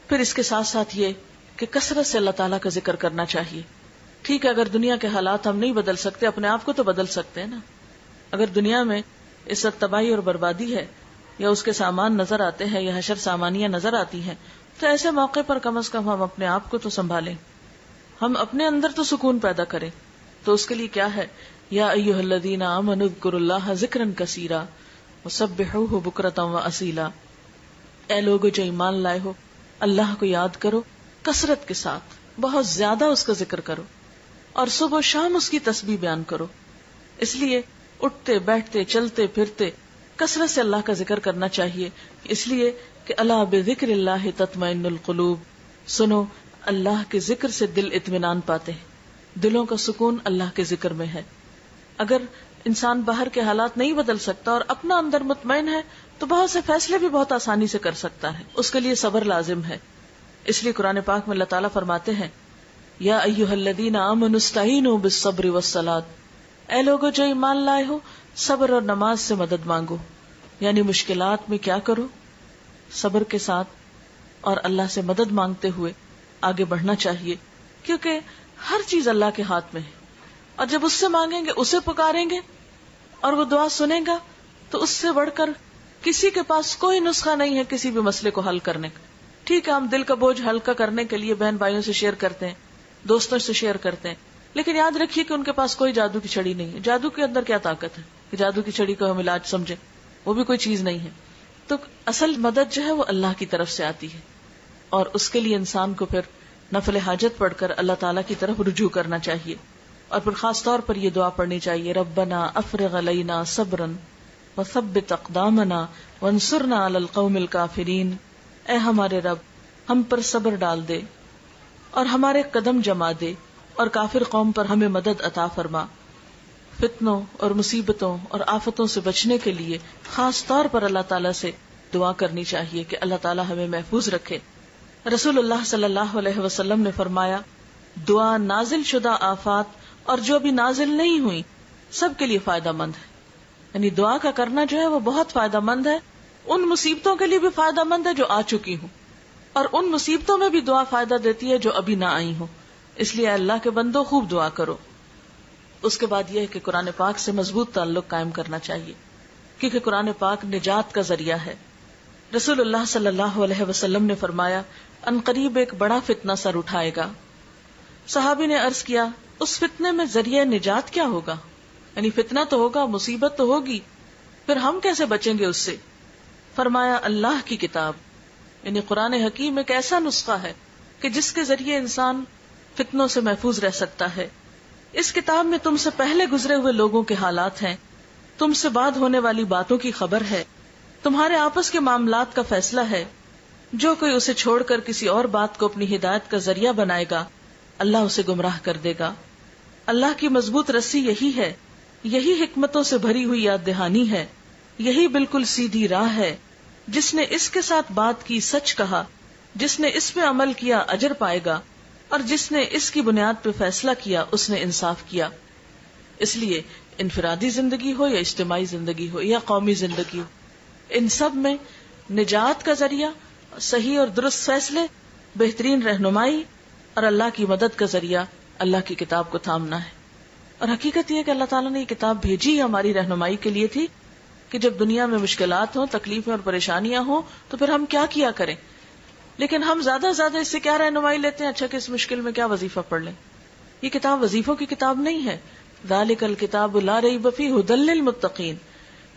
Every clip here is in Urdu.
پھر اس کے ساتھ ساتھ یہ کہ کثرت سے اللہ تعالیٰ کا ذکر کرنا چاہیے. ٹھیک ہے اگر دنیا کے حالات ہم نہیں بدل سکتے، اپنے آپ کو تو بدل سکتے ہیں نا. اگر دنیا میں اس وقت تباہی اور بربادی ہے، یا اس کے سامان نظر آتے ہیں، یا حشر سامانیاں نظر آتی ہیں، تو ایسے موقع پر کم از کم ہم اپنے آپ کو تو سنبھالیں، ہم اپنے اندر تو سکون پیدا کریں. تو اس کے لیے کیا ہے، یا ایھا الذین آمنوا اذکروا اللہ ذکرا کثیرا وسبحوہ بکرۃ واصیلا. اے لوگو جو ایمان لائے ہو، اللہ کو یاد کرو کثرت کے ساتھ، بہت زیادہ اس کا ذکر کرو، اور صبح و شام اس کی تسبیح بیان کرو. اس لیے اٹھتے بیٹھتے چلتے پھرتے کثرت سے اللہ کا ذکر کرنا چاہیے، اس لیے کہ الا بذکر اللہ تطمئن القلوب. سنو، اللہ کے ذکر سے دل اطمینان پاتے ہیں، دلوں کا سکون اللہ کے ذکر میں ہے. اگر انسان باہر کے حالات نہیں بدل سکتا اور اپنا اندر مطمئن ہے تو بہت سے فیصلے بھی بہت آسانی سے کر سکتا ہے. اس کے لیے صبر لازم ہے. اس لیے قرآن پاک میں اللہ تعالیٰ فرماتے ہیں یا ایھا الذین آمنوا استعینوا بالصبر والصلاۃ. اے لوگو جو ایمان لائے ہو، صبر اور نماز سے مدد مانگو. یعنی مشکلات میں کیا کرو، صبر کے ساتھ اور اللہ سے مدد مانگتے ہوئے آگے بڑھنا چاہیے، کیونکہ ہر چیز اللہ کے ہاتھ میں ہے. اور جب اس سے مانگیں گے، اسے پکاریں گے اور وہ دعا سنے گا، تو اس سے بڑھ کر کسی کے پاس کوئی نسخہ نہیں ہے کسی بھی مسئلے کو حل کرنے کا. ٹھیک ہے ہم دل کا بوجھ ہلکا کرنے کے لیے بہن بھائیوں سے شیئر کرتے ہیں، دوستوں سے شیئر کرتے ہیں، لیکن یاد رکھیے کہ ان کے پاس کوئی جادو کی چھڑی نہیں ہے. جادو کے اندر کیا طاقت ہے کہ جادو کی چھڑی کو ہم علاج سمجھے؟ وہ بھی کوئی چیز نہیں ہے. تو اصل مدد جو ہے وہ اللہ کی طرف سے آتی ہے، اور اس کے لیے انسان کو پھر نفل حاجت پڑھ کر اللہ تعالیٰ کی طرف رجوع کرنا چاہیے. اور پھر خاص طور پر یہ دعا پڑھنی چاہیے، ربنا افرغ علینا صبرا وثبت اقدامنا وانصرنا علی القوم الکافرین. اے ہمارے رب، ہم پر صبر ڈال دے اور ہمارے قدم جما دے، اور کافر قوم پر ہمیں مدد عطا فرما. فتنوں اور مصیبتوں اور آفتوں سے بچنے کے لیے خاص طور پر اللہ تعالیٰ سے دعا کرنی چاہیے کہ اللہ تعالیٰ ہمیں محفوظ رکھے. رسول اللہ صلی اللہ علیہ وسلم نے فرمایا، دعا نازل شدہ آفات اور جو بھی نازل نہیں ہوئی سب کے لیے فائدہ مند ہے. یعنی دعا کا کرنا جو ہے وہ بہت فائدہ مند ہے. ان مصیبتوں کے لیے بھی فائدہ مند ہے جو آ چکی ہوں، اور ان مصیبتوں میں بھی دعا فائدہ دیتی ہے جو ابھی نہ آئی ہوں. اس لیے اللہ کے بندو خوب دعا کرو. اس کے بعد یہ ہے کہ قرآن پاک سے مضبوط تعلق قائم کرنا چاہیے، کیونکہ قرآن پاک نجات کا ذریعہ ہے. رسول اللہ صلی اللہ علیہ وسلم نے فرمایا، ان قریب ایک بڑا فتنہ سر اٹھائے گا. صحابی نے عرض کیا، اس فتنے میں ذریعہ نجات کیا ہوگا؟ یعنی فتنہ تو ہوگا، مصیبت تو ہوگی، پھر ہم کیسے بچیں گے اس سے؟ فرمایا، اللہ کی کتاب. یعنی قرآن حکیم ایک ایسا نسخہ ہے کہ جس کے ذریعے انسان فتنوں سے محفوظ رہ سکتا ہے. اس کتاب میں تم سے پہلے گزرے ہوئے لوگوں کے حالات ہیں، تم سے بعد ہونے والی باتوں کی خبر ہے، تمہارے آپس کے معاملات کا فیصلہ ہے. جو کوئی اسے چھوڑ کر کسی اور بات کو اپنی ہدایت کا ذریعہ بنائے گا، اللہ اسے گمراہ کر دے گا. اللہ کی مضبوط رسی یہی ہے، یہی حکمتوں سے بھری ہوئی یاد دہانی ہے، یہی بالکل سیدھی راہ ہے. جس نے اس کے ساتھ بات کی سچ کہا، جس نے اس پہ عمل کیا اجر پائے گا، اور جس نے اس کی بنیاد پہ فیصلہ کیا اس نے انصاف کیا. اس لیے انفرادی زندگی ہو یا اجتماعی زندگی ہو یا قومی زندگی ہو، ان سب میں نجات کا ذریعہ صحیح اور درست فیصلے، بہترین رہنمائی اور اللہ کی مدد کا ذریعہ اللہ کی کتاب کو تھامنا ہے. اور حقیقت یہ کہ اللہ تعالیٰ نے یہ کتاب بھیجی ہماری رہنمائی کے لیے تھی کہ جب دنیا میں مشکلات ہوں، تکلیفیں اور پریشانیاں ہوں تو پھر ہم کیا کیا کریں. لیکن ہم زیادہ سے زیادہ اس سے کیا رہنمائی لیتے ہیں؟ اچھا کہ اس مشکل میں کیا وظیفہ پڑھ لیں. یہ کتاب وظیفوں کی کتاب نہیں ہے. ذالک الکتاب لا ریب فیہ ھدی للمتقین.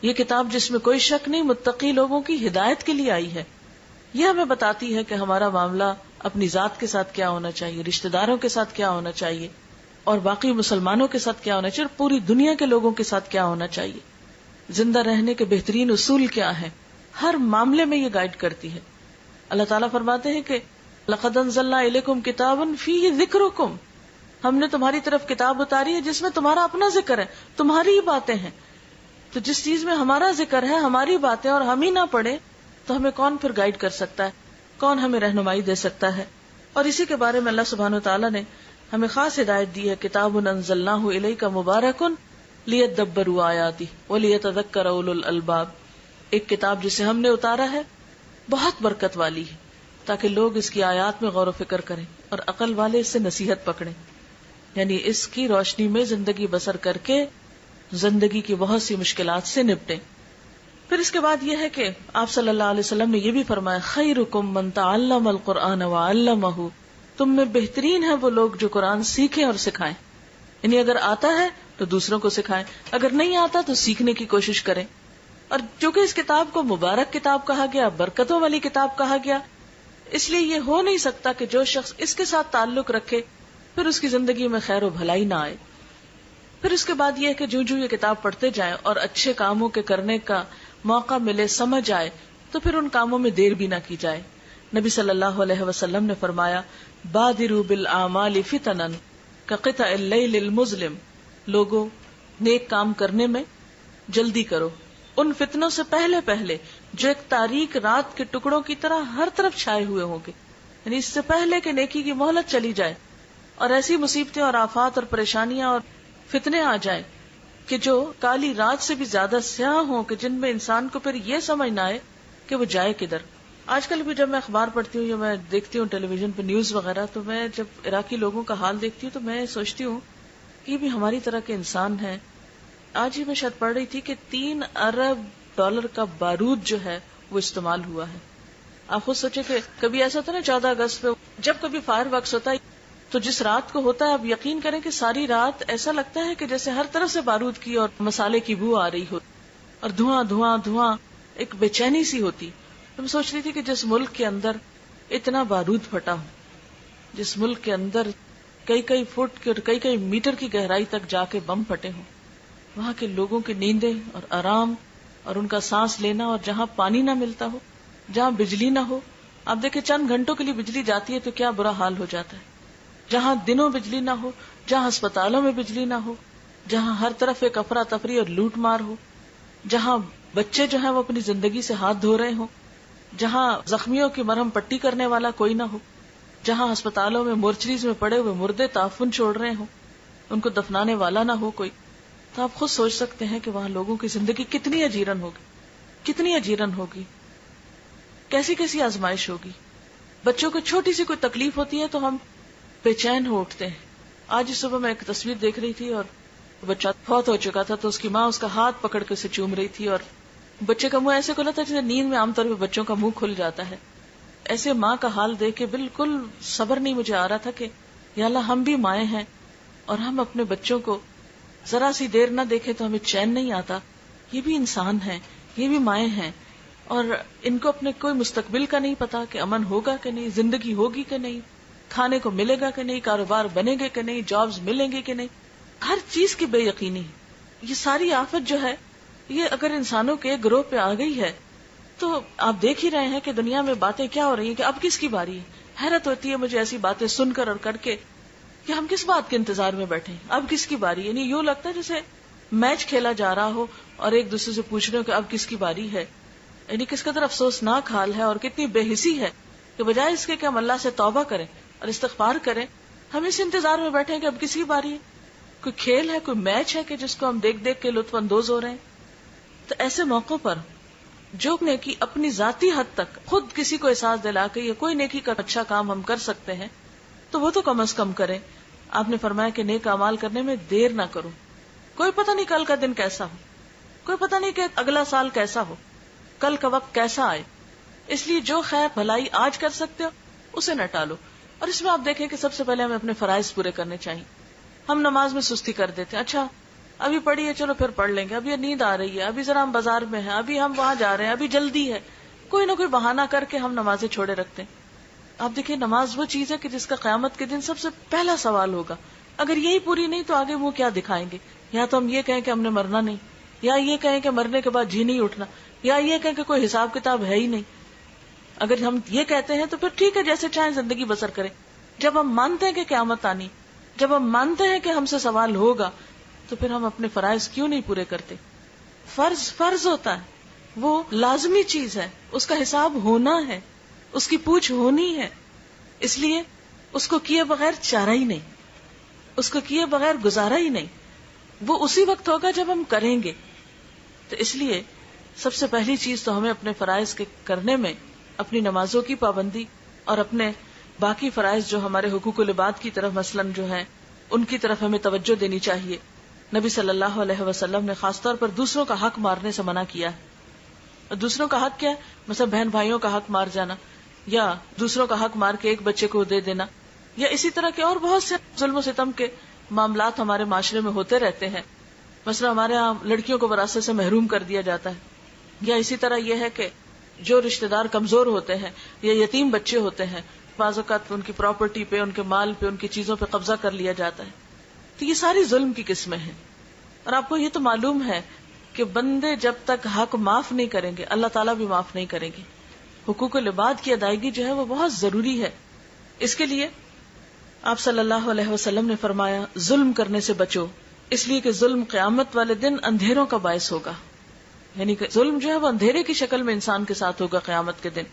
یہ کتاب جس میں کوئی شک نہیں، متقی لوگوں کی ہدایت کے لیے آئی ہے. یہ ہمیں بتاتی ہے کہ ہمارا معاملہ اپنی ذات کے ساتھ کیا ہونا چاہیے، رشتہ داروں کے ساتھ کیا ہونا چاہیے، اور باقی مسلمانوں کے ساتھ کیا ہونا چاہیے، اور پوری دنیا کے لوگوں کے ساتھ کیا ہونا چاہیے. زندہ رہنے کے بہترین اصول کیا ہیں، ہر معاملے میں یہ گائیڈ کرتی ہے. اللہ تعالیٰ فرماتے ہیں کہ لَقَدْ أَنزَلْنَا إِلَيْكُمْ كِتَابًا فِيهِ ذِكْرُكُمْ. ہم نے تمہاری طرف کتاب اتاری ہے جس میں تمہارا اپنا ذکر ہے، تمہاری ہی باتیں ہیں. تو جس چیز میں ہمارا ذکر ہے، ہماری باتیں، اور ہم ہی نہ پڑھیں تو ہمیں کون پھر گائیڈ کر سکتا ہے، کون ہمیں رہنمائی دے سکتا ہے. اور اسی کے بارے میں اللہ سبحانہ وتعالیٰ نے ہمیں خاص ہدایت دی ہے، کتاب انزلناہ الیک مبارک لیدبروا آیاتہ ولیتذکر اولو الالباب. ایک کتاب جسے ہم نے اتارا ہے، بہت برکت والی ہے، تاکہ لوگ اس کی آیات میں غور و فکر کریں اور عقل والے اس سے نصیحت پکڑیں، یعنی اس کی روشنی میں زندگی بسر کر کے زندگی کی بہت سی مشکلات سے نپٹیں۔ پھر اس کے بعد یہ ہے کہ آپ صلی اللہ علیہ وسلم نے یہ بھی فرمایا خیرکم من تعلم القرآن وعلمہ، تم میں بہترین ہے وہ لوگ جو قرآن سیکھیں اور سکھائیں، یعنی اگر آتا ہے تو دوسروں کو سکھائیں، اگر نہیں آتا تو سیکھنے کی کوشش کریں۔ اور چونکہ اس کتاب کو مبارک کتاب کہا گیا، برکتوں والی کتاب کہا گیا، اس لیے یہ ہو نہیں سکتا کہ جو شخص اس کے ساتھ تعلق رکھے پھر اس کی زندگی میں خیر و بھلائی نہ آئے۔ پھر اس کے بعد یہ ہے کہ جو یہ کتاب پڑھتے جائیں اور اچھے کاموں کے کرنے کا موقع ملے، سمجھ آئے، تو پھر ان کاموں میں دیر بھی نہ کی جائے۔ نبی صلی اللہ علیہ وسلم نے فرمایا بادروا بالاعمال فتنا کقطع اللیل المظلم، لوگوں نیک کام کرنے میں جلدی کرو ان فتنوں سے پہلے پہلے جو ایک تاریک رات کے ٹکڑوں کی طرح ہر طرف چھائے ہوئے ہوں گے، یعنی اس سے پہلے کہ نیکی کی مہلت چلی جائے اور ایسی مصیبتیں اور آفات اور پریشانیاں اور فتنے آ جائیں کہ جو کالی رات سے بھی زیادہ سیاہ ہوں، کہ جن میں انسان کو پھر یہ سمجھ نہ آئے کہ وہ جائے کدھر۔ آج کل بھی جب میں اخبار پڑھتی ہوں یا میں دیکھتی ہوں ٹیلی ویژن پہ نیوز وغیرہ، تو میں جب عراقی لوگوں کا حال دیکھتی ہوں تو میں سوچتی ہوں کہ یہ بھی ہماری طرح کے انسان ہیں۔ آج ہی میں شاید پڑھ رہی تھی کہ 3 ارب ڈالر کا بارود جو ہے وہ استعمال ہوا ہے۔ آپ خود سوچے کہ کبھی ایسا ہوتا ہے نا 14 اگست پہ جب کبھی فائر ورکس ہوتا ہے تو جس رات کو ہوتا ہے آپ یقین کریں کہ ساری رات ایسا لگتا ہے کہ جیسے ہر طرف سے بارود کی اور مسالے کی بو آ رہی ہو اور دھواں دھواں دھواں، ایک بے چینی سی ہوتی۔ تو میں سوچ رہی تھی کہ جس ملک کے اندر اتنا بارود پھٹا ہو، جس ملک کے اندر کئی فٹ کی اور کئی میٹر کی گہرائی تک جا کے بم پھٹے ہوں، وہاں کے لوگوں کی نیندیں اور آرام اور ان کا سانس لینا، اور جہاں پانی نہ ملتا ہو، جہاں بجلی نہ ہو، آپ دیکھیں چند گھنٹوں کے لیے بجلی جاتی ہے تو کیا برا حال ہو جاتا ہے، جہاں دنوں بجلی نہ ہو، جہاں اسپتالوں میں بجلی نہ ہو، جہاں ہر طرف ایک افراتفری اور لوٹ مار ہو، جہاں بچے جو ہیں وہ اپنی زندگی سے ہاتھ دھو رہے ہوں، جہاں زخمیوں کی مرہم پٹی کرنے والا کوئی نہ ہو، جہاں اسپتالوں میں مورچریز میں پڑے ہوئے مردے تعفن چھوڑ رہے ہوں، ان کو دفنانے والا نہ ہو کوئی، تو آپ خود سوچ سکتے ہیں کہ وہاں لوگوں کی زندگی کتنی اجیرن ہوگی، کتنی اجیرن ہوگی، کیسی کیسی آزمائش ہوگی۔ بچوں کو چھوٹی سی کوئی تکلیف ہوتی ہے تو ہم بے چین ہو اٹھتے ہیں۔ آج ہی صبح میں ایک تصویر دیکھ رہی تھی اور بچہ فوت ہو چکا تھا، تو اس کی ماں اس کا ہاتھ پکڑ کے اسے چوم رہی تھی، اور بچے کا منہ ایسے کھلا تھا جیسے نیند میں عام طور پہ بچوں کا منہ کھل جاتا ہے۔ ایسے ماں کا حال دیکھ کے بالکل صبر نہیں مجھے آ رہا تھا کہ یا اللہ ہم بھی مائیں ہیں اور ہم اپنے بچوں کو ذرا سی دیر نہ دیکھے تو ہمیں چین نہیں آتا، یہ بھی انسان ہیں، یہ بھی مائیں ہیں، اور ان کو اپنے کوئی مستقبل کا نہیں پتا کہ امن ہوگا کہ نہیں، زندگی ہوگی کہ نہیں، کھانے کو ملے گا کہ نہیں، کاروبار بنے گے کہ نہیں، جابز ملیں گے کہ نہیں، ہر چیز کی بے یقینی ہے۔ یہ ساری آفت جو ہے یہ اگر انسانوں کے گروہ پہ آ گئی ہے تو آپ دیکھ ہی رہے ہیں کہ دنیا میں باتیں کیا ہو رہی ہیں کہ اب کس کی باری ہے۔ حیرت ہوتی ہے مجھے ایسی باتیں سن کر اور کر کے کہ ہم کس بات کے انتظار میں بیٹھے ہیں، اب کس کی باری، یعنی یوں لگتا ہے جیسے میچ کھیلا جا رہا ہو اور ایک دوسرے سے پوچھ رہے ہو کہ اب کس کی باری ہے، یعنی کس قدر افسوسناک حال ہے اور کتنی بے حسی ہے کہ بجائے اس کے کہ ہم اللہ سے توبہ کریں اور استغفار کریں، ہم اس انتظار میں بیٹھے ہیں کہ اب کس کی باری ہے، کوئی کھیل ہے، کوئی میچ ہے کہ جس کو ہم دیکھ دیکھ کے لطف اندوز ہو رہے ہیں۔ تو ایسے موقعوں پر جو نیکی اپنی ذاتی حد تک خود کسی کو احساس دلا کے یا کوئی نیکی کا اچھا کام ہم کر سکتے ہیں تو وہ تو کم از کم کریں۔ آپ نے فرمایا کہ نیک اعمال کرنے میں دیر نہ کرو، کوئی پتہ نہیں کل کا دن کیسا ہو، کوئی پتہ نہیں کہ اگلا سال کیسا ہو، کل کا وقت کیسا آئے، اس لیے جو خیر بھلائی آج کر سکتے ہو اسے نہ ٹالو۔ اور اس میں آپ دیکھیں کہ سب سے پہلے ہمیں اپنے فرائض پورے کرنے چاہیے۔ ہم نماز میں سستی کر دیتے ہیں، اچھا ابھی پڑھی ہے چلو پھر پڑھ لیں گے، ابھی نیند آ رہی ہے، ابھی ذرا ہم بازار میں ہیں، ابھی ہم وہاں جا رہے ہیں، ابھی جلدی ہے، کوئی نہ کوئی بہانہ کر کے ہم نمازیں چھوڑے رکھتے ہیں۔ آپ دیکھیں نماز وہ چیز ہے کہ جس کا قیامت کے دن سب سے پہلا سوال ہوگا، اگر یہی پوری نہیں تو آگے وہ کیا دکھائیں گے؟ یا تو ہم یہ کہیں کہ ہم نے مرنا نہیں، یا یہ کہیں کہ مرنے کے بعد جی نہیں اٹھنا، یا یہ کہیں کہ کوئی حساب کتاب ہے ہی نہیں۔ اگر ہم یہ کہتے ہیں تو پھر ٹھیک ہے، جیسے چاہیں زندگی بسر کریں۔ جب ہم مانتے ہیں کہ قیامت آنی، جب ہم مانتے ہیں کہ ہم سے سوال ہوگا، تو پھر ہم اپنے فرائض کیوں نہیں پورے کرتے؟ فرض ہوتا ہے، وہ لازمی چیز ہے، اس کا حساب ہونا ہے، اس کی پوچھ ہونی ہے، اس لیے اس کو کیے بغیر چارہ ہی نہیں، اس کو کیے بغیر گزارا ہی نہیں، وہ اسی وقت ہوگا جب ہم کریں گے۔ تو اس لیے سب سے پہلی چیز تو ہمیں اپنے فرائض کے کرنے میں اپنی نمازوں کی پابندی، اور اپنے باقی فرائض جو ہمارے حقوق العباد کی طرف مثلاً جو ہیں ان کی طرف ہمیں توجہ دینی چاہیے. نبی صلی اللہ علیہ وسلم نے خاص طور پر دوسروں کا حق مارنے سے منع کیا ہے. اور دوسروں کا حق کیا ہے؟ مثلا بہن بھائیوں کا حق مار جانا, یا دوسروں کا حق مار کے ایک بچے کو دے دینا, یا اسی طرح کے اور بہت سے ظلم و ستم کے معاملات ہمارے معاشرے میں ہوتے رہتے ہیں. مثلا ہمارے یہاں لڑکیوں کو وراثت سے محروم کر دیا جاتا ہے, یا اسی طرح یہ ہے کہ جو رشتہ دار کمزور ہوتے ہیں یا یتیم بچے ہوتے ہیں, بعض اوقات ان کی پراپرٹی پہ, ان کے مال پہ, ان کی چیزوں پہ قبضہ کر لیا جاتا ہے. تو یہ ساری ظلم کی قسمیں ہیں. اور آپ کو یہ تو معلوم ہے کہ بندے جب تک حق معاف نہیں کریں گے اللہ تعالیٰ بھی معاف نہیں کریں گے. حقوق العباد کی ادائیگی جو ہے وہ بہت ضروری ہے. اس کے لیے آپ صلی اللہ علیہ وسلم نے فرمایا ظلم کرنے سے بچو, اس لیے کہ ظلم قیامت والے دن اندھیروں کا باعث ہوگا. یعنی کہ ظلم جو ہے وہ اندھیرے کی شکل میں انسان کے ساتھ ہوگا قیامت کے دن.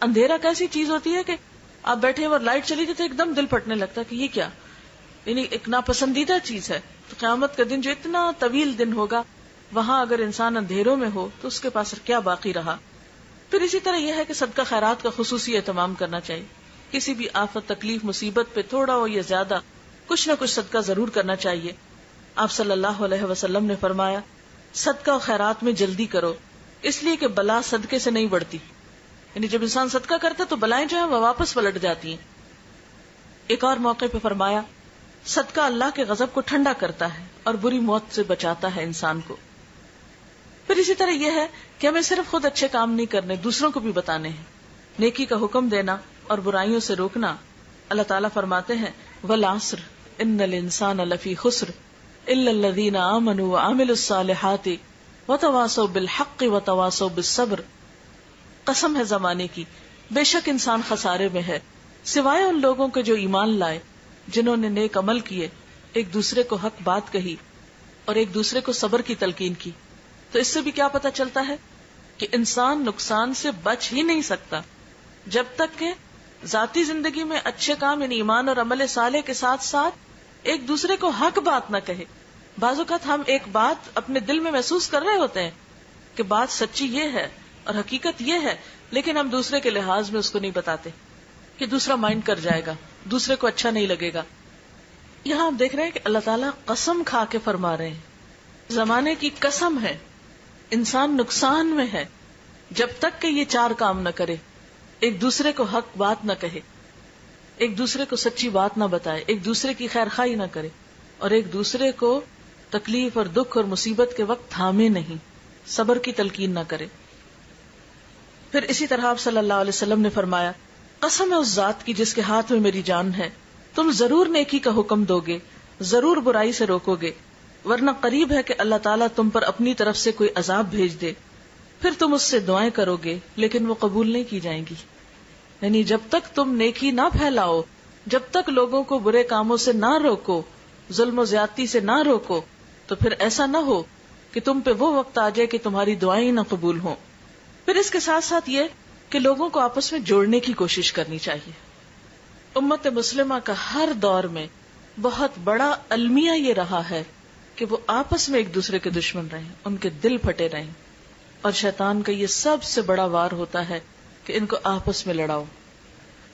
اندھیرا کیسی چیز ہوتی ہے کہ آپ بیٹھے اور لائٹ چلی جاتی ہے ایک دم دل پھٹنے لگتا ہے کہ یہ کیا, یعنی ایک ناپسندیدہ چیز ہے. تو قیامت کا دن جو اتنا طویل دن ہوگا وہاں اگر انسان اندھیروں میں ہو تو اس کے پاس کیا باقی رہا. پھر اسی طرح یہ ہے کہ صدقہ خیرات کا خصوصی اہتمام کرنا چاہیے. کسی بھی آفت تکلیف مصیبت پہ تھوڑا ہو یا زیادہ کچھ نہ کچھ صدقہ ضرور کرنا چاہیے. آپ صلی اللہ علیہ وسلم نے فرمایا صدقہ و خیرات میں جلدی کرو, اس لیے کہ بلا صدقے سے نہیں بڑھتی. یعنی جب انسان صدقہ کرتا تو بلائیں جو ہیں وہ واپس پلٹ جاتی ہیں. ایک اور موقع پہ فرمایا صدقہ اللہ کے غضب کو ٹھنڈا کرتا ہے اور بری موت سے بچاتا ہے انسان کو. پھر اسی طرح یہ ہے کہ ہمیں صرف خود اچھے کام نہیں کرنے, دوسروں کو بھی بتانے ہیں. نیکی کا حکم دینا اور برائیوں سے روکنا. اللہ تعالیٰ فرماتے ہیں والعصر ان الانسان لفی خسر الا الذین آمنوا وعملوا الصالحات وتواصوا بالحق وتواصوا بالصبر. قسم ہے زمانے کی, بے شک انسان خسارے میں ہے سوائے ان لوگوں کے جو ایمان لائے, جنہوں نے نیک عمل کیے, ایک دوسرے کو حق بات کہی اور ایک دوسرے کو صبر کی تلقین کی. تو اس سے بھی کیا پتہ چلتا ہے کہ انسان نقصان سے بچ ہی نہیں سکتا جب تک کہ ذاتی زندگی میں اچھے کام یعنی ایمان اور عمل صالح کے ساتھ ساتھ ایک دوسرے کو حق بات نہ کہے. بعض اوقات ہم ایک بات اپنے دل میں محسوس کر رہے ہوتے ہیں کہ بات سچی یہ ہے اور حقیقت یہ ہے, لیکن ہم دوسرے کے لحاظ میں اس کو نہیں بتاتے کہ دوسرا مائنڈ کر جائے گا, دوسرے کو اچھا نہیں لگے گا. یہاں ہم دیکھ رہے ہیں کہ اللہ تعالیٰ قسم کھا کے فرما رہے ہیں, زمانے کی قسم ہے, انسان نقصان میں ہے جب تک کہ یہ چار کام نہ کرے. ایک دوسرے کو حق بات نہ کہے, ایک دوسرے کو سچی بات نہ بتائے, ایک دوسرے کی خیر خواہی نہ کرے, اور ایک دوسرے کو تکلیف اور دکھ اور مصیبت کے وقت تھامے نہیں, صبر کی تلقین نہ کرے. پھر اسی طرح آپ صلی اللہ علیہ وسلم نے فرمایا قسم ہے اس ذات کی جس کے ہاتھ میں میری جان ہے, تم ضرور نیکی کا حکم دو گے, ضرور برائی سے روکو گے, ورنہ قریب ہے کہ اللہ تعالیٰ تم پر اپنی طرف سے کوئی عذاب بھیج دے, پھر تم اس سے دعائیں کرو گے لیکن وہ قبول نہیں کی جائیں گی. یعنی جب تک تم نیکی نہ پھیلاؤ, جب تک لوگوں کو برے کاموں سے نہ روکو, ظلم و زیادتی سے نہ روکو, تو پھر ایسا نہ ہو کہ تم پہ وہ وقت آ جائے کہ تمہاری دعائیں نہ قبول ہوں. پھر اس کے ساتھ ساتھ یہ کہ لوگوں کو آپس میں جوڑنے کی کوشش کرنی چاہیے. امت مسلمہ کا ہر دور میں بہت بڑا المیہ یہ رہا ہے کہ وہ آپس میں ایک دوسرے کے دشمن رہیں, ان کے دل پھٹے رہیں, اور شیطان کا یہ سب سے بڑا وار ہوتا ہے کہ ان کو آپس میں لڑاؤ.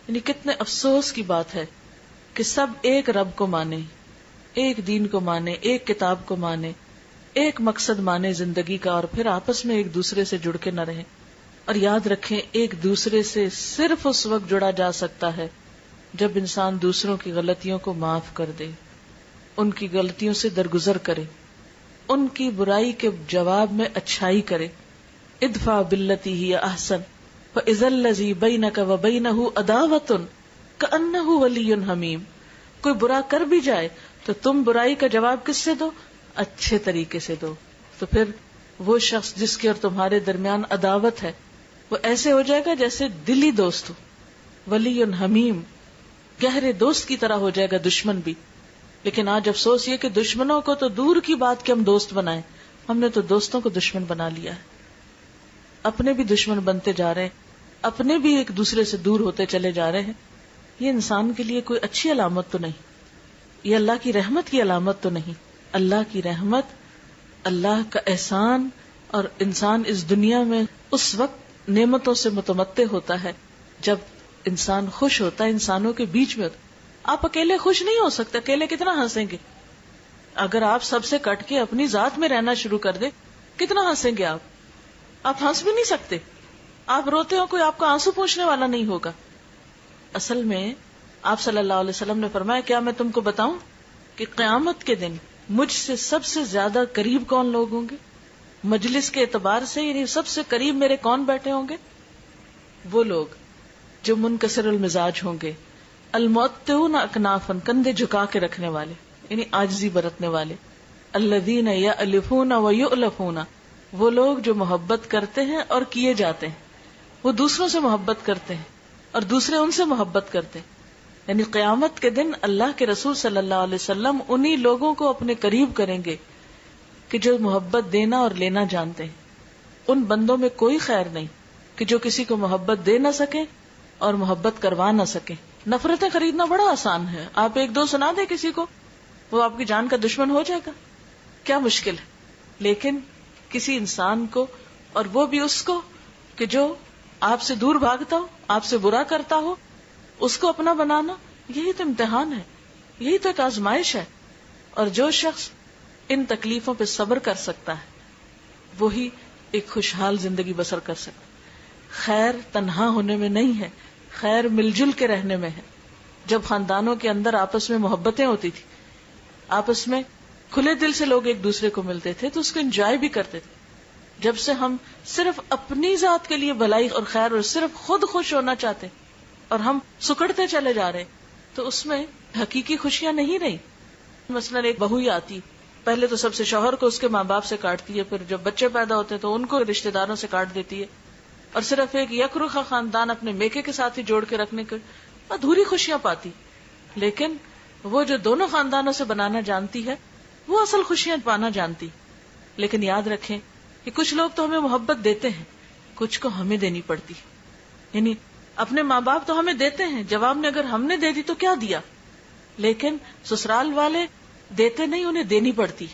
یعنی کتنے افسوس کی بات ہے کہ سب ایک رب کو مانے, ایک دین کو مانے, ایک کتاب کو مانے, ایک مقصد مانے زندگی کا, اور پھر آپس میں ایک دوسرے سے جڑ کے نہ رہیں. اور یاد رکھیں ایک دوسرے سے صرف اس وقت جڑا جا سکتا ہے جب انسان دوسروں کی غلطیوں کو معاف کر دے, ان کی غلطیوں سے درگزر کرے, ان کی برائی کے جواب میں اچھائی کرے. ادفع باللتی ہی احسن فاذا الذی بینک وبینہ عداوۃ کأنہ ولی حمیم. کوئی برا کر بھی جائے تو تم برائی کا جواب کس سے دو؟ اچھے طریقے سے دو. تو پھر وہ شخص جس کے اور تمہارے درمیان عداوت ہے وہ ایسے ہو جائے گا جیسے دلی دوست ہو, ولی حمیم, گہرے دوست کی طرح ہو جائے گا دشمن بھی. لیکن آج افسوس یہ کہ دشمنوں کو تو دور کی بات کہ ہم دوست بنائیں, ہم نے تو دوستوں کو دشمن بنا لیا ہے, اپنے بھی دشمن بنتے جا رہے ہیں, اپنے بھی ایک دوسرے سے دور ہوتے چلے جا رہے ہیں. یہ انسان کے لیے کوئی اچھی علامت تو نہیں, یہ اللہ کی رحمت کی علامت تو نہیں. اللہ کی رحمت, اللہ کا احسان, اور انسان اس دنیا میں اس وقت نعمتوں سے متمتع ہوتا ہے جب انسان خوش ہوتا ہے انسانوں کے بیچ میں ہوتا. آپ اکیلے خوش نہیں ہو سکتے. اکیلے کتنا ہنسیں گے؟ اگر آپ سب سے کٹ کے اپنی ذات میں رہنا شروع کر دیں کتنا ہنسیں گے آپ ہنس بھی نہیں سکتے. آپ روتے ہو کوئی آپ کا آنسو پوچھنے والا نہیں ہوگا. اصل میں آپ صلی اللہ علیہ وسلم نے فرمایا کیا میں تم کو بتاؤں کہ قیامت کے دن مجھ سے سب سے زیادہ قریب کون لوگ ہوں گے؟ مجلس کے اعتبار سے یعنی سب سے قریب میرے کون بیٹھے ہوں گے؟ وہ لوگ جو منکسر المزاج ہوں گے، المعطئون اکنافن، کندھے جھکا کے رکھنے والے یعنی عاجزی برتنے والے، الذین یألفون ویؤلفون، وہ لوگ جو محبت کرتے ہیں اور کیے جاتے ہیں. وہ دوسروں سے محبت کرتے ہیں اور دوسرے ان سے محبت کرتے ہیں. یعنی قیامت کے دن اللہ کے رسول صلی اللہ علیہ وسلم انہی لوگوں کو اپنے قریب کریں گے کہ جو محبت دینا اور لینا جانتے ہیں. ان بندوں میں کوئی خیر نہیں کہ جو کسی کو محبت دے نہ سکے اور محبت کروا نہ سکے. نفرتیں خریدنا بڑا آسان ہے. آپ ایک دو سنا دیں کسی کو، وہ آپ کی جان کا دشمن ہو جائے گا، کیا مشکل ہے. لیکن کسی انسان کو، اور وہ بھی اس کو کہ جو آپ سے دور بھاگتا ہو، آپ سے برا کرتا ہو، اس کو اپنا بنانا، یہی تو امتحان ہے، یہی تو ایک آزمائش ہے. اور جو شخص ان تکلیفوں پہ صبر کر سکتا ہے وہی ایک خوشحال زندگی بسر کر سکتا. خیر تنہا ہونے میں نہیں ہے، خیر مل جل کے رہنے میں ہے. جب خاندانوں کے اندر آپس میں محبتیں ہوتی تھی، آپس میں کھلے دل سے لوگ ایک دوسرے کو ملتے تھے تو اس کو انجوائے بھی کرتے تھے. جب سے ہم صرف اپنی ذات کے لیے بھلائی اور خیر اور صرف خود خوش ہونا چاہتے اور ہم سکڑتے چلے جا رہے تو اس میں حقیقی خوشیاں نہیں رہی. مثلا ایک بہو ہی آتی، پہلے تو سب سے شوہر کو اس کے ماں باپ سے کاٹتی ہے، پھر جب بچے پیدا ہوتے ہیں تو ان کو رشتہ داروں سے کاٹ دیتی ہے، اور صرف ایک یکرخا خاندان اپنے میکے کے ساتھ ہی جوڑ کے رکھنے کے ادھوری خوشیاں پاتی. لیکن وہ جو دونوں خاندانوں سے بنانا جانتی ہے وہ اصل خوشیاں پانا جانتی. لیکن یاد رکھیں کہ کچھ لوگ تو ہمیں محبت دیتے ہیں، کچھ کو ہمیں دینی پڑتی. یعنی اپنے ماں باپ تو ہمیں دیتے ہیں، جواب میں اگر ہم نے دے دی تو کیا دیا. لیکن سسرال والے دیتے نہیں، انہیں دینی پڑتی.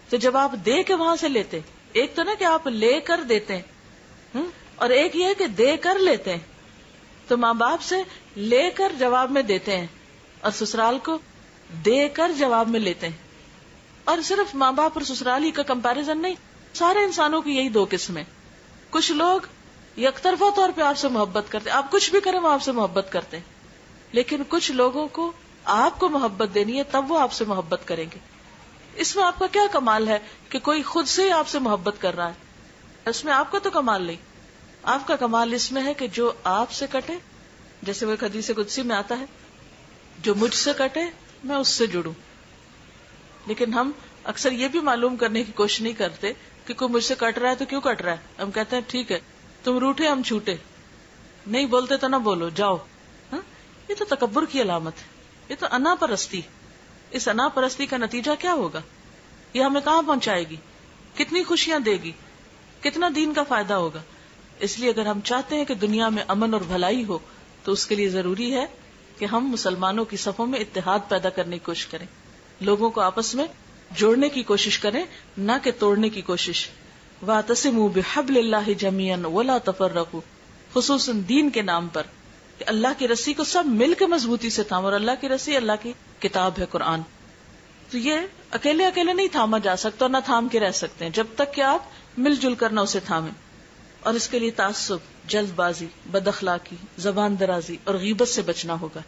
تو جب آپ دے کے وہاں سے لیتے، ایک تو نا کہ آپ لے کر دیتے ہیں، اور ایک یہ کہ دے کر لیتے ہیں. تو ماں باپ سے لے کر جواب میں دیتے ہیں اور سسرال کو دے کر جواب میں لیتے ہیں. اور صرف ماں باپ اور سسرال ہی کا کمپیریزن نہیں، سارے انسانوں کی یہی دو قسمیں. کچھ لوگ یک طرفہ طور پہ آپ سے محبت کرتے، آپ کچھ بھی کریں وہ آپ سے محبت کرتے ہیں. لیکن کچھ لوگوں کو آپ کو محبت دینی ہے تب وہ آپ سے محبت کریں گے. اس میں آپ کا کیا کمال ہے کہ کوئی خود سے ہی آپ سے محبت کر رہا ہے؟ اس میں آپ کا تو کمال نہیں. آپ کا کمال اس میں ہے کہ جو آپ سے کٹے، جیسے وہ حدیث قدسی میں آتا ہے، جو مجھ سے کٹے میں اس سے جڑوں. لیکن ہم اکثر یہ بھی معلوم کرنے کی کوشش نہیں کرتے کہ کوئی مجھ سے کٹ رہا ہے تو کیوں کٹ رہا ہے. ہم کہتے ہیں ٹھیک ہے تم روٹھے ہم چھوٹے، نہیں بولتے تو نہ بولو، جاؤ. یہ تو تکبر کی علامت ہے، یہ تو انا پرستی. اس انا پرستی کا نتیجہ کیا ہوگا؟ یہ ہمیں کہاں پہنچائے گی؟ کتنی خوشیاں دے گی؟ کتنا دین کا فائدہ ہوگا؟ اس لیے اگر ہم چاہتے ہیں کہ دنیا میں امن اور بھلائی ہو تو اس کے لیے ضروری ہے کہ ہم مسلمانوں کی صفوں میں اتحاد پیدا کرنے کی کوشش کریں، لوگوں کو آپس میں جوڑنے کی کوشش کریں، نہ کہ توڑنے کی کوشش. وَاعْتَصِمُوا بِحَبْلِ اللَّهِ جَمِيعًا وَلَا تَفَرَّقُوا، خصوصاً دین کے نام پر کہ اللہ کی رسی کو سب مل کے مضبوطی سے تھام. اور اللہ کی رسی اللہ کی کتاب ہے، قرآن. تو یہ اکیلے اکیلے نہیں تھاما جا سکتا اور نہ تھام کے رہ سکتے ہیں جب تک کہ آپ مل جل کر نہ اسے تھامیں. اور اس کے لیے تعصب، جلد بازی، بد اخلاقی، زبان درازی اور غیبت سے بچنا ہوگا.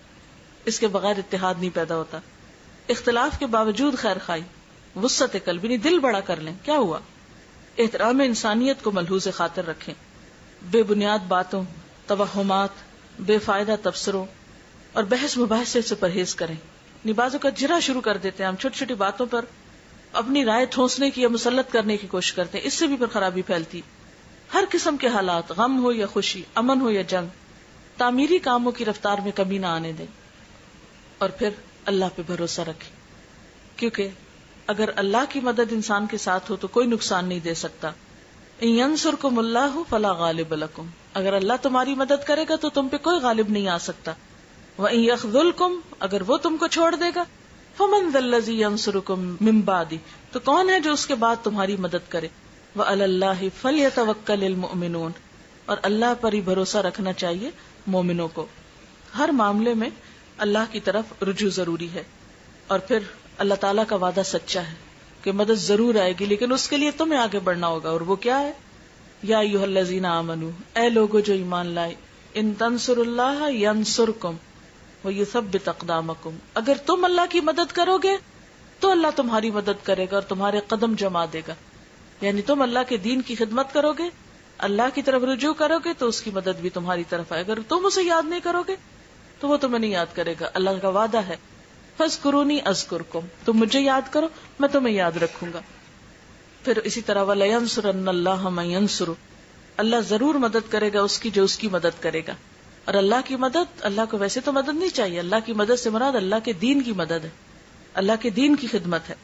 اس کے بغیر اتحاد نہیں پیدا ہوتا. اختلاف کے باوجود خیر خواہی، وسعت قلب، یعنی دل بڑا کر لیں، کیا ہوا؟ احترام انسانیت کو ملحوظ خاطر رکھیں. بے بنیاد باتوں، توہمات، بے فائدہ تبصروں اور بحث مباحثے سے پرہیز کریں. بعضوں کا جرا شروع کر دیتے ہیں ہم چھوٹی چھوٹی باتوں پر اپنی رائے ٹھونسنے کی یا مسلط کرنے کی کوشش کرتے ہیں. اس سے بھی پھر خرابی پھیلتی. ہر قسم کے حالات، غم ہو یا خوشی، امن ہو یا جنگ، تعمیری کاموں کی رفتار میں کمی نہ آنے دیں. اور پھر اللہ پہ بھروسہ رکھیں، کیونکہ اگر اللہ کی مدد انسان کے ساتھ ہو تو کوئی نقصان نہیں دے سکتا. ان ینصرکم اللہ فلا غالب لکم، اگر اللہ تمہاری مدد کرے گا تو تم پہ کوئی غالب نہیں آ سکتا. وَإِن يَخْذُلْكُمْ، اگر وہ تم کو چھوڑ دے گا، فَمَنْ ذَا الَّذِي يَنصُرُكُمْ مِنْ بَعْدِهِ، تو کون ہے جو اس کے بعد تمہاری مدد کرے. وَعَلَى اللَّهِ فَلْيَتَوَكَّلِ الْمُؤْمِنُونَ، اور اللہ پر ہی بھروسہ رکھنا چاہیے مومنوں کو. ہر معاملے میں اللہ کی طرف رجوع ضروری ہے. اور پھر اللہ تعالیٰ کا وعدہ سچا ہے کہ مدد ضرور آئے گی، لیکن اس کے لیے تمہیں آگے بڑھنا ہوگا. اور وہ کیا ہے؟ یا ایھا الذین آمنو، اے لوگو جو ایمان لائے، ان تنصروا اللہ ینصرکم ویثبت اقدامکم، اگر تم اللہ کی مدد کرو گے تو اللہ تمہاری مدد کرے گا اور تمہارے قدم جما دے گا. یعنی تم اللہ کے دین کی خدمت کرو گے، اللہ کی طرف رجوع کرو گے تو اس کی مدد بھی تمہاری طرف آئے. اگر تم اسے یاد نہیں کرو گے تو وہ تمہیں نہیں یاد کرے گا. اللہ کا وعدہ ہے فاذکرونی اذکرکم، تم مجھے یاد کرو میں تمہیں یاد رکھوں گا. پھر اسی طرح وَلَيَنْصُرَنَّ اللَّهَ مَن يَنْصُرُهُ، اللہ ضرور مدد کرے گا اس کی جو اس کی مدد کرے گا. اور اللہ کی مدد، اللہ کو ویسے تو مدد نہیں چاہیے، اللہ کی مدد سے مراد اللہ کے دین کی مدد ہے، اللہ کے دین کی خدمت ہے.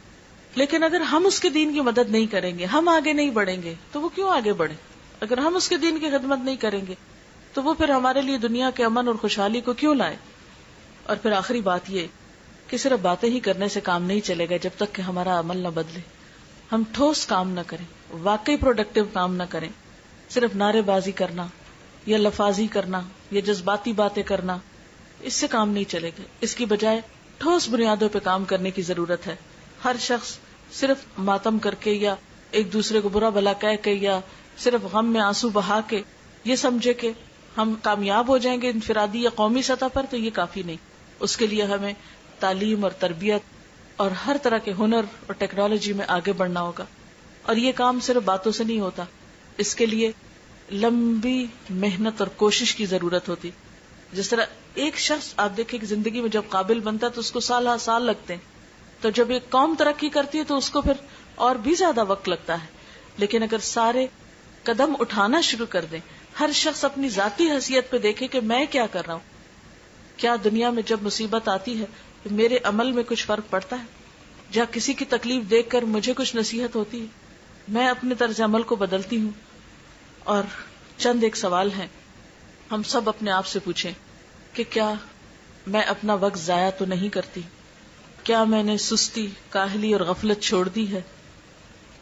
لیکن اگر ہم اس کے دین کی مدد نہیں کریں گے، ہم آگے نہیں بڑھیں گے تو وہ کیوں آگے بڑھے؟ اگر ہم اس کے دین کی خدمت نہیں کریں گے تو وہ پھر ہمارے لیے دنیا کے امن اور خوشحالی کو کیوں لائے؟ اور پھر آخری بات یہ کہ صرف باتیں ہی کرنے سے کام نہیں چلے گا جب تک کہ ہمارا عمل نہ بدلے. ہم ٹھوس کام نہ کریں، واقعی پروڈکٹیو کام نہ کریں. صرف نعرے بازی کرنا یا لفاظی کرنا یا جذباتی باتیں کرنا، اس سے کام نہیں چلے گا. اس کی بجائے ٹھوس بنیادوں پہ کام کرنے کی ضرورت ہے. ہر شخص صرف ماتم کر کے یا ایک دوسرے کو برا بھلا کہہ کے یا صرف غم میں آنسو بہا کے یہ سمجھے کہ ہم کامیاب ہو جائیں گے انفرادی یا قومی سطح پر، تو یہ کافی نہیں. اس کے لیے ہمیں تعلیم اور تربیت اور ہر طرح کے ہنر اور ٹیکنالوجی میں آگے بڑھنا ہوگا. اور یہ کام صرف باتوں سے نہیں ہوتا، اس کے لیے لمبی محنت اور کوشش کی ضرورت ہوتی. جس طرح ایک شخص آپ دیکھیں کہ زندگی میں جب قابل بنتا ہے تو اس کو سال لگتے ہیں، تو جب ایک قوم ترقی کرتی ہے تو اس کو پھر اور بھی زیادہ وقت لگتا ہے. لیکن اگر سارے قدم اٹھانا شروع کر دیں، ہر شخص اپنی ذاتی حیثیت پہ دیکھے کہ میں کیا کر رہا ہوں، کیا دنیا میں جب مصیبت آتی ہے تو میرے عمل میں کچھ فرق پڑتا ہے، یا کسی کی تکلیف دیکھ کر مجھے کچھ نصیحت ہوتی ہے، میں اپنے طرز عمل کو بدلتی ہوں. اور چند ایک سوال ہیں، ہم سب اپنے آپ سے پوچھیں کہ کیا میں اپنا وقت ضائع تو نہیں کرتی؟ کیا میں نے سستی، کاہلی اور غفلت چھوڑ دی ہے؟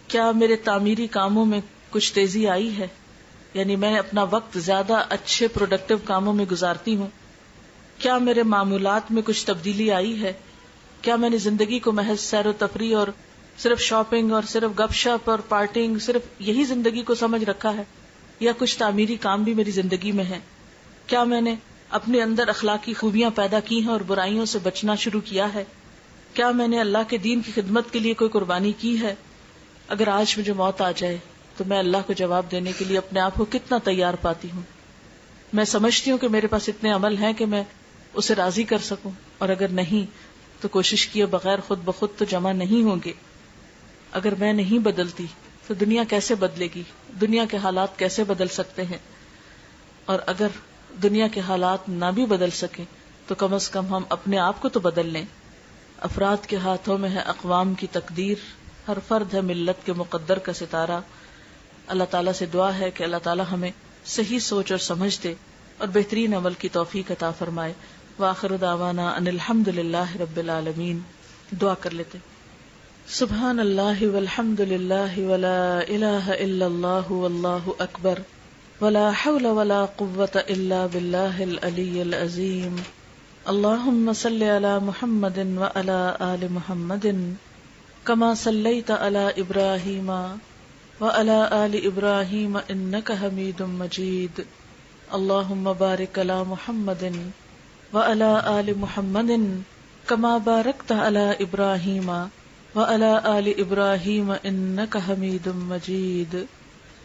کیا میرے تعمیری کاموں میں کچھ تیزی آئی ہے؟ یعنی میں اپنا وقت زیادہ اچھے پروڈکٹیو کاموں میں گزارتی ہوں؟ کیا میرے معمولات میں کچھ تبدیلی آئی ہے؟ کیا میں نے زندگی کو محض سیر و تفریح اور صرف شاپنگ اور صرف گپ شپ اور پارٹنگ، صرف یہی زندگی کو سمجھ رکھا ہے، یا کچھ تعمیری کام بھی میری زندگی میں ہے؟ کیا میں نے اپنے اندر اخلاقی خوبیاں پیدا کی ہیں اور برائیوں سے بچنا شروع کیا ہے؟ کیا میں نے اللہ کے دین کی خدمت کے لیے کوئی قربانی کی ہے؟ اگر آج مجھے موت آ جائے تو میں اللہ کو جواب دینے کے لیے اپنے آپ کو کتنا تیار پاتی ہوں؟ میں سمجھتی ہوں کہ میرے پاس اتنے عمل ہیں کہ میں اسے راضی کر سکوں، اور اگر نہیں تو کوشش کیے بغیر خود بخود تو جمع نہیں ہوں گے. اگر میں نہیں بدلتی تو دنیا کیسے بدلے گی؟ دنیا کے حالات کیسے بدل سکتے ہیں؟ اور اگر دنیا کے حالات نہ بھی بدل سکیں تو کم از کم ہم اپنے آپ کو تو بدل لیں. افراد کے ہاتھوں میں ہے اقوام کی تقدیر، ہر فرد ہے ملت کے مقدر کا ستارہ. اللہ تعالیٰ سے دعا ہے کہ اللہ تعالیٰ ہمیں صحیح سوچ اور سمجھ دے اور بہترین عمل کی توفیق عطا فرمائے. وآخر دعوانا ان الحمد للہ رب العالمین. دعا کر لیتے. سبحان اللہ والحمد للہ ولا الہ الا اللہ واللہ اکبر ولا حول ولا قوة الا باللہ العلی العظیم. اللہم صل علی محمد وعلی آل محمد کما صلیت علی ابراہیم وعلی آل ابراہیم انک حمید مجید. اللہم بارک علی محمد وعلی آل محمد کما بارکت علی ابراہیم وعلی آل ابراہیم انک حمید مجید.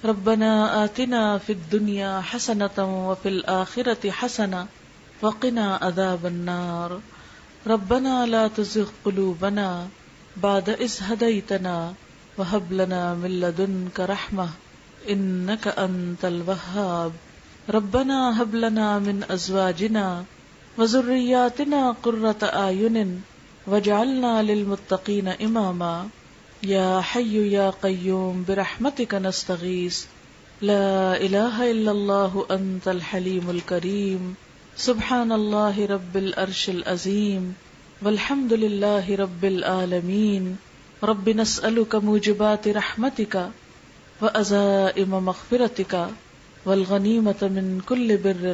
ربنا آتنا فی الدنیا حسنۃ وفی الآخرۃ حسنۃ وقنا عذاب النار. ربنا لا تزغ قلوبنا بعد اذ ہدیتنا وہب لنا من لدنک رحمۃ انک انت الوہاب. ربنا ہب لنا من ازواجنا وذریاتنا قرۃ اعین واجعلنا للمتقین اماما. یا حی یا قیوم برحمتک نستغیث. لا الہ الا اللہ انت الحلیم الکریم. سبحان اللہ رب العرش العظیم والحمد للہ رب العالمین. رب نسألک موجبات رحمتک وعزائم مغفرتک والغنیمۃ من کل بر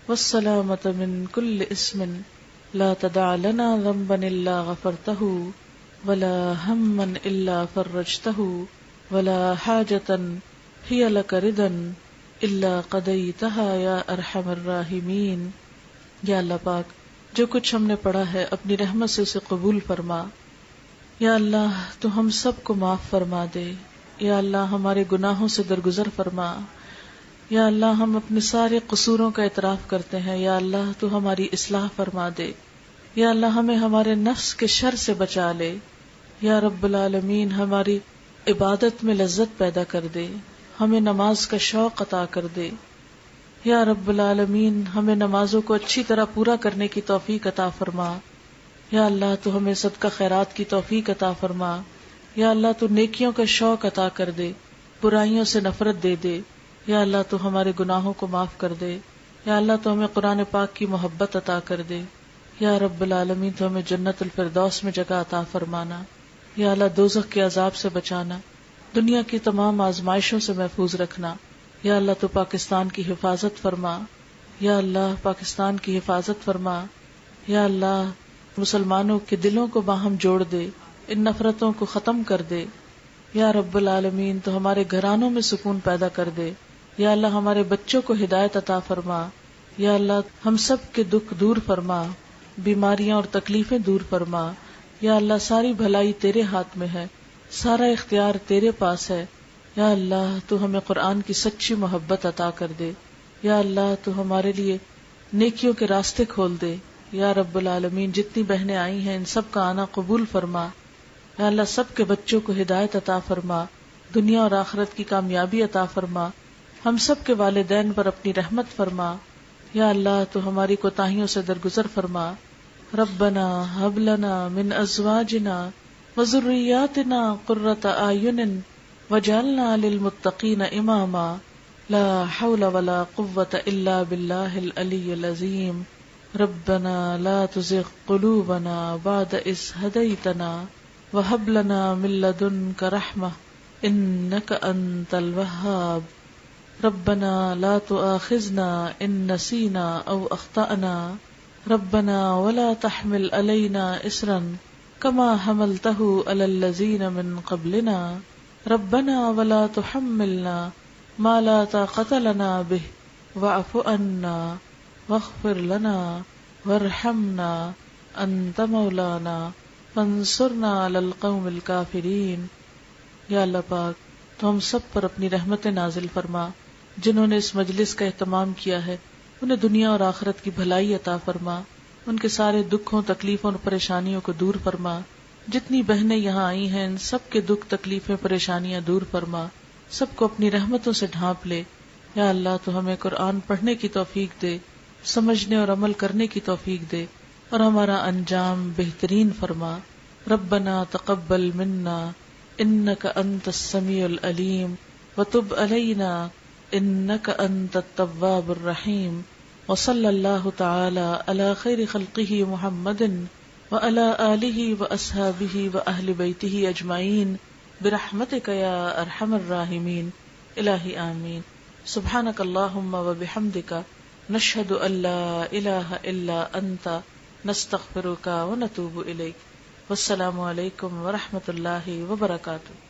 والسلامة من كل اسم لا تدع لنا ذنبا إلا غفرته ولا هما إلا فرجته ولا حاجة هي لك ردا إلا قضيتها يا أرحم الراحمين. یا اللہ پاک جو کچھ ہم نے پڑھا ہے اپنی رحمت سے اسے قبول فرما. یا اللہ تو ہم سب کو معاف فرما دے. یا اللہ ہمارے گناہوں سے درگزر فرما. یا اللہ ہم اپنے سارے قصوروں کا اعتراف کرتے ہیں. یا اللہ تو ہماری اصلاح فرما دے. یا اللہ ہمیں ہمارے نفس کے شر سے بچا لے. یا رب العالمین ہماری عبادت میں لذت پیدا کر دے. ہمیں نماز کا شوق عطا کر دے. یا رب العالمین ہمیں نمازوں کو اچھی طرح پورا کرنے کی توفیق عطا فرما. یا اللہ تو ہمیں صدقہ خیرات کی توفیق عطا فرما. یا اللہ تو نیکیوں کا شوق عطا کر دے، برائیوں سے نفرت دے دے. یا اللہ تو ہمارے گناہوں کو معاف کر دے. یا اللہ تو ہمیں قرآن پاک کی محبت عطا کر دے. یا رب العالمین تو ہمیں جنت الفردوس میں جگہ عطا فرمانا. یا اللہ دوزخ کے عذاب سے بچانا، دنیا کی تمام آزمائشوں سے محفوظ رکھنا. یا اللہ تو پاکستان کی حفاظت فرما. یا اللہ پاکستان کی حفاظت فرما. یا اللہ مسلمانوں کے دلوں کو باہم جوڑ دے، ان نفرتوں کو ختم کر دے. یا رب العالمین تو ہمارے گھرانوں میں سکون پیدا کر دے. یا اللہ ہمارے بچوں کو ہدایت عطا فرما. یا اللہ ہم سب کے دکھ دور فرما، بیماریاں اور تکلیفیں دور فرما. یا اللہ ساری بھلائی تیرے ہاتھ میں ہے، سارا اختیار تیرے پاس ہے. یا اللہ تو ہمیں قرآن کی سچی محبت عطا کر دے. یا اللہ تو ہمارے لیے نیکیوں کے راستے کھول دے. یا رب العالمین جتنی بہنیں آئی ہیں ان سب کا آنا قبول فرما. یا اللہ سب کے بچوں کو ہدایت عطا فرما، دنیا اور آخرت کی کامیابی عطا فرما. ہم سب کے والدین پر اپنی رحمت فرما. یا اللہ تو ہماری کوتاہیوں سے درگزر فرما. ربنا هب لنا من ازواجنا وذرياتنا قرة اعين واجعلنا للمتقين اماما. لا حول ولا قوة الا بالله العلي العظيم. ربنا لا تزغ قلوبنا بعد إذ هديتنا وهب لنا من لدنك رحمة إنك أنت الوهاب. ربنا لا تؤاخذنا إن نسينا أو أخطأنا. ربنا ولا تحمل علينا إصرا كما حملته على الذين من قبلنا. ربنا ولا تحملنا ما لا طاقة لنا به واعف عنا واغفر لنا وارحمنا انت مولانا فانصرنا على القوم الكافرين. یا اللہ پاک تو ہم سب پر اپنی رحمت نازل فرما. جنہوں نے اس مجلس کا اہتمام کیا ہے انہیں دنیا اور آخرت کی بھلائی عطا فرما. ان کے سارے دکھوں تکلیفوں اور پریشانیوں کو دور فرما. جتنی بہنیں یہاں آئی ہیں ان سب کے دکھ تکلیفیں پریشانیاں دور فرما. سب کو اپنی رحمتوں سے ڈھانپ لے. یا اللہ تو ہمیں قرآن پڑھنے کی توفیق دے، سمجھنے اور عمل کرنے کی توفیق دے، اور ہمارا انجام بہترین فرما. ربنا تقبل منا انک انت السمیع العلیم وتب علینا انک انت التواب الرحیم. وصلی اللہ تعالی علی خیر خلقہ محمد وعلی آلہ واصحابہ واہل بیتہ اجمعین برحمتک یا ارحم الراحمین. الہی آمین. سبحانک اللہم وبحمدک نشہد ان لا الہ الا انت نستغفرک ونتوب الیک. والسلام علیکم ورحمۃ اللہ وبرکاتہ.